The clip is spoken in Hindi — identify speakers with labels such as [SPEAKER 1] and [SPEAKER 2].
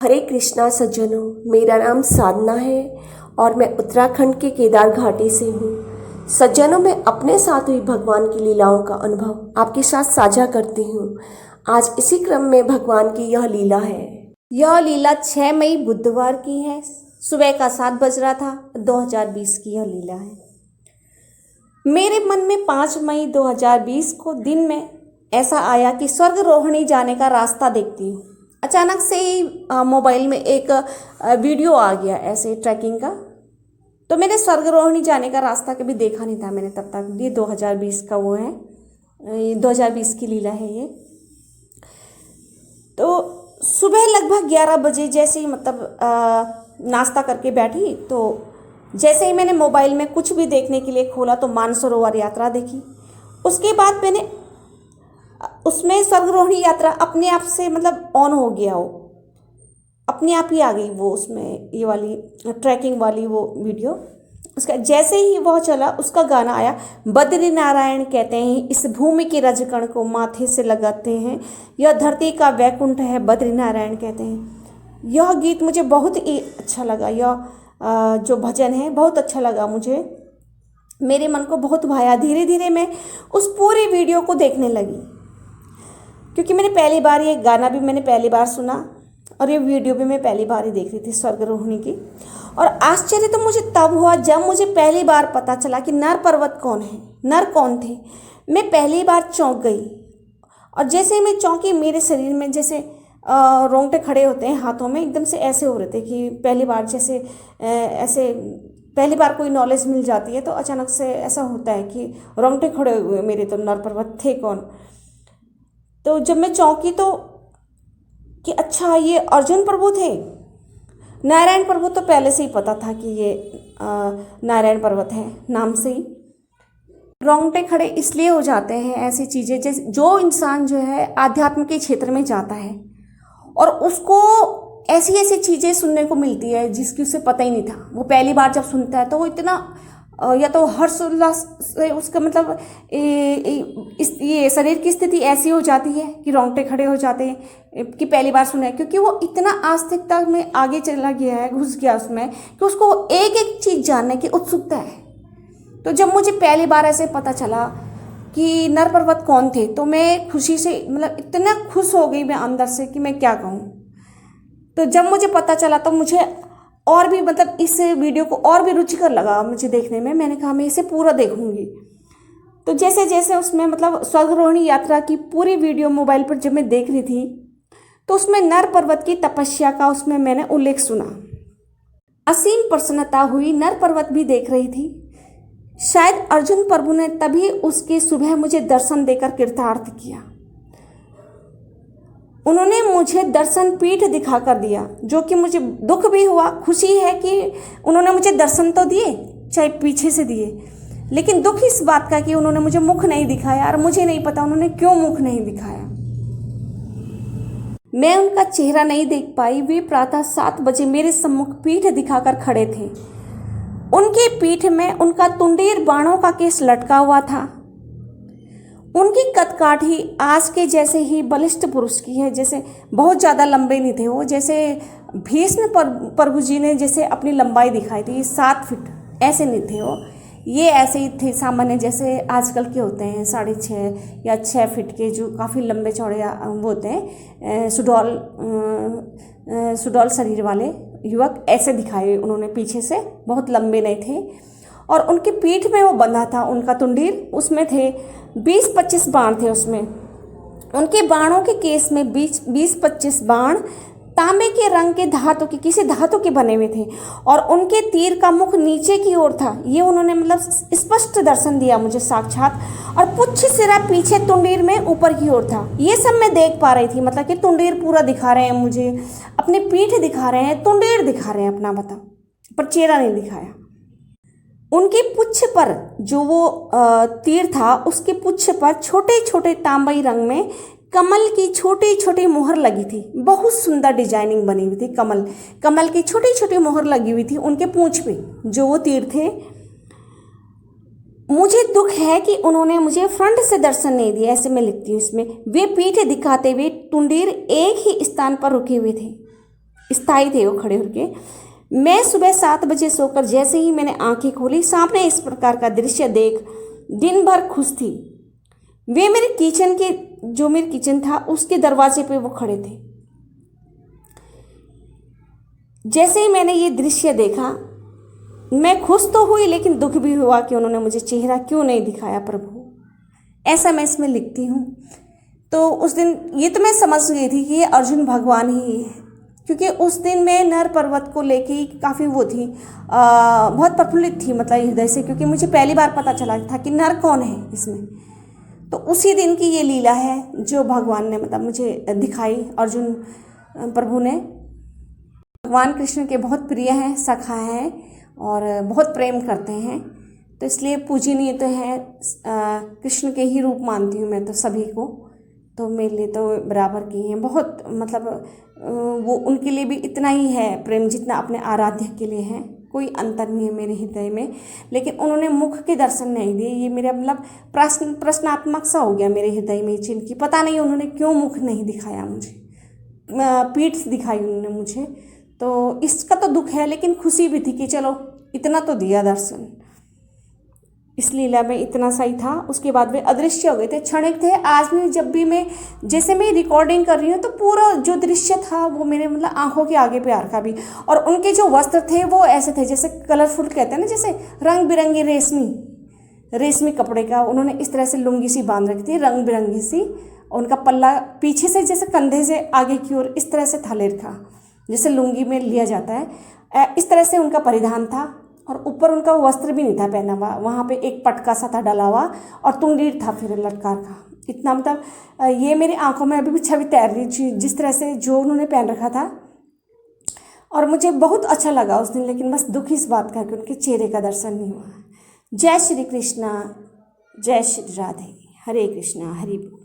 [SPEAKER 1] हरे कृष्णा सज्जनों, मेरा नाम साधना है और मैं उत्तराखंड के केदार घाटी से हूँ। सज्जनों, मैं अपने साथ हुई भगवान की लीलाओं का अनुभव आपके साथ साझा करती हूँ। आज इसी क्रम में भगवान की यह लीला है। यह लीला 6 मई बुधवार की है। सुबह का 7 बज रहा था। 2020 की यह लीला है। मेरे मन में 5 मई 2020 को दिन में ऐसा आया कि स्वर्ग रोहिणी जाने का रास्ता देखती हूँ। अचानक से ही मोबाइल में एक वीडियो आ गया ऐसे ट्रैकिंग का। तो मैंने स्वर्ग रोहिणी जाने का रास्ता कभी देखा नहीं था मैंने तब तक। ये 2020 का वो है, 2020 की लीला है ये। तो सुबह लगभग 11 बजे जैसे ही नाश्ता करके बैठी, तो जैसे ही मैंने मोबाइल में कुछ भी देखने के लिए खोला तो मानसरोवर यात्रा देखी। उसके बाद मैंने उसमें स्वर्गरोहिणी यात्रा अपने आप से ऑन हो गया, वो अपने आप ही आ गई वो उसमें ये वाली ट्रैकिंग वाली वो वीडियो। उसका जैसे ही वह चला, उसका गाना आया, बद्री नारायण कहते हैं इस भूमि के रजकण को माथे से लगाते हैं, यह धरती का वैकुंठ है बद्री नारायण कहते हैं। यह गीत मुझे बहुत ही अच्छा लगा। यह जो भजन है बहुत अच्छा लगा मुझे, मेरे मन को बहुत भाया। धीरे धीरे मैं उस पूरी वीडियो को देखने लगी, क्योंकि मैंने पहली बार ये गाना भी मैंने पहली बार सुना और ये वीडियो भी मैं पहली बार ही देख रही थी स्वर्गरोहिणी की। और आश्चर्य तो मुझे तब हुआ जब मुझे पहली बार पता चला कि नर पर्वत कौन है, नर कौन थे। मैं पहली बार चौंक गई, और जैसे मैं चौंकी मेरे शरीर में जैसे रोंगटे खड़े होते हैं हाथों में, एकदम से ऐसे हो रहे थे कि पहली बार जैसे ऐसे पहली बार कोई नॉलेज मिल जाती है तो अचानक से ऐसा होता है कि रोंगटे खड़े हुए मेरे। तो नर पर्वत थे कौन? तो जब मैं चौंकी तो कि अच्छा ये अर्जुन प्रभु थे। नारायण प्रभु तो पहले से ही पता था कि ये नारायण पर्वत है, नाम से ही रोंगटे खड़े इसलिए हो जाते हैं ऐसी चीज़ें। जैसे जो इंसान जो है आध्यात्म के क्षेत्र में जाता है और उसको ऐसी ऐसी चीज़ें सुनने को मिलती है जिसकी उसे पता ही नहीं था। वो पहली बार जब सुनता है तो वो इतना या तो हर्ष उल्लास से उसका ये शरीर की स्थिति ऐसी हो जाती है कि रोंगटे खड़े हो जाते हैं कि पहली बार सुना है, क्योंकि वो इतना आस्तिकता में आगे चला गया है, घुस गया उसमें, कि उसको एक एक चीज़ जानने की उत्सुकता है। तो जब मुझे पहली बार ऐसे पता चला कि नर पर्वत कौन थे, तो मैं खुशी से इतना खुश हो गई मैं अंदर से कि मैं क्या कहूँ। तो जब मुझे पता चला तो मुझे और भी इस वीडियो को और भी रुचिकर लगा मुझे देखने में। मैंने कहा मैं इसे पूरा देखूंगी। तो जैसे जैसे उसमें स्वर्गरोहिणी यात्रा की पूरी वीडियो मोबाइल पर जब मैं देख रही थी तो उसमें नर पर्वत की तपस्या का उसमें मैंने उल्लेख सुना। असीम प्रसन्नता हुई। नर पर्वत भी देख रही थी। शायद अर्जुन प्रभु ने तभी उसके सुबह मुझे दर्शन देकर कृतार्थ किया। उन्होंने मुझे दर्शन पीठ दिखा कर दिया, जो कि मुझे दुख भी हुआ। खुशी है कि उन्होंने मुझे दर्शन तो दिए, चाहे पीछे से दिए, लेकिन दुख इस बात का कि उन्होंने मुझे मुख नहीं दिखाया, और मुझे नहीं पता उन्होंने क्यों मुख नहीं दिखाया। मैं उनका चेहरा नहीं देख पाई। वे प्रातः 7 बजे मेरे सम्मुख पीठ दिखाकर खड़े थे। उनके पीठ में उनका तुंडीर बाणों का केस लटका हुआ था। उनकी कदकाठी आज के जैसे ही बलिष्ठ पुरुष की है, जैसे बहुत ज़्यादा लंबे नहीं थे वो। जैसे भीष्म प्रभु जी ने जैसे अपनी लंबाई दिखाई थी 7 फीट, ऐसे नहीं थे वो। ये ऐसे ही थे सामान्य, जैसे आजकल के होते हैं 6.5 या 6 फीट के, जो काफ़ी लंबे चौड़े वो होते हैं, सुडौल शरीर वाले युवक। ऐसे दिखाए उन्होंने पीछे से, बहुत लंबे नहीं थे। और उनकी पीठ में वो बंधा था उनका तुंडीर, उसमें थे 20-25 बाण थे उसमें। उनके बाणों के केस में 20-25 बाण तांबे के रंग के धातु के, किसी धातु के बने हुए थे, और उनके तीर का मुख नीचे की ओर था। ये उन्होंने स्पष्ट दर्शन दिया मुझे साक्षात। और पुच्छ सिरा पीछे तुंडीर में ऊपर की ओर था। ये सब मैं देख पा रही थी, कि तुंडीर पूरा दिखा रहे हैं मुझे, अपनी पीठ दिखा रहे हैं, तुंडीर दिखा रहे हैं अपना, पर चेहरा नहीं दिखाया। उनकी पुच्छ पर जो वो तीर था, उसके पुच्छ पर छोटे छोटे तांबई रंग में कमल की छोटी छोटी मोहर लगी थी। बहुत सुंदर डिजाइनिंग बनी हुई थी। कमल की छोटी छोटी मोहर लगी हुई थी उनके पूंछ पे, जो वो तीर थे। मुझे दुख है कि उन्होंने मुझे फ्रंट से दर्शन नहीं दिया, ऐसे मैं लिखती हूँ इसमें। वे पीठ दिखाते हुए तुंडीर एक ही स्थान पर रुके हुए थे। स्थायी थे वो खड़े होके। मैं सुबह 7 बजे सोकर जैसे ही मैंने आंखें खोली, सामने इस प्रकार का दृश्य देख दिन भर खुश थी। वे मेरे किचन के, जो मेरे किचन था उसके दरवाजे पे वो खड़े थे। जैसे ही मैंने ये दृश्य देखा, मैं खुश तो हुई लेकिन दुख भी हुआ कि उन्होंने मुझे चेहरा क्यों नहीं दिखाया प्रभु। ऐसा मैं इसमें लिखती हूँ। तो उस दिन ये तो मैं समझ गई थी कि ये अर्जुन भगवान ही है, क्योंकि उस दिन मैं नर पर्वत को लेके काफ़ी वो थी, बहुत प्रफुल्लित थी मतलब हृदय से, क्योंकि मुझे पहली बार पता चला था कि नर कौन है इसमें। तो उसी दिन की ये लीला है जो भगवान ने मतलब मुझे दिखाई, अर्जुन प्रभु ने। भगवान कृष्ण के बहुत प्रिय हैं, सखा हैं और बहुत प्रेम करते हैं, तो इसलिए पूजनीय तो है। कृष्ण के ही रूप मानती हूँ मैं तो सभी को, तो मेरे लिए तो बराबर की हैं। बहुत मतलब वो उनके लिए भी इतना ही है प्रेम जितना अपने आराध्य के लिए है, कोई अंतर नहीं है मेरे हृदय में। लेकिन उन्होंने मुख के दर्शन नहीं दिए, ये मेरा मतलब प्रश्नात्मक सा हो गया मेरे हृदय में चिन्ह की। पता नहीं उन्होंने क्यों मुख नहीं दिखाया मुझे, पीठ दिखाई उन्होंने मुझे। तो इसका तो दुख है, लेकिन खुशी भी थी कि चलो इतना तो दिया दर्शन। इस लीला में इतना सही था। उसके बाद वे अदृश्य हो गए थे, क्षणिक थे। आज भी जब भी मैं, जैसे मैं रिकॉर्डिंग कर रही हूँ, तो पूरा जो दृश्य था वो मेरे मतलब आंखों के आगे प्यार का भी। और उनके जो वस्त्र थे वो ऐसे थे जैसे कलरफुल कहते हैं ना, जैसे रंग बिरंगी रेशमी कपड़े का उन्होंने इस तरह से लुंगी सी बांध रखी थी, रंग बिरंगी सी। उनका पल्ला पीछे से जैसे कंधे से आगे की ओर इस तरह से था लेरखा, जैसे लुंगी में लिया जाता है, इस तरह से उनका परिधान था। और ऊपर उनका वस्त्र भी नहीं था पहना हुआ, वहाँ पे एक पटका सा था डला हुआ और तुंडीर था फिर लटकार का। इतना मतलब ये मेरी आंखों में अभी भी छवि तैर रही थी जिस तरह से जो उन्होंने पहन रखा था। और मुझे बहुत अच्छा लगा उस दिन, लेकिन बस दुख इस बात का कि उनके चेहरे का दर्शन नहीं हुआ। जय श्री कृष्णा, जय श्री राधे, हरे कृष्णा, हरि बोल।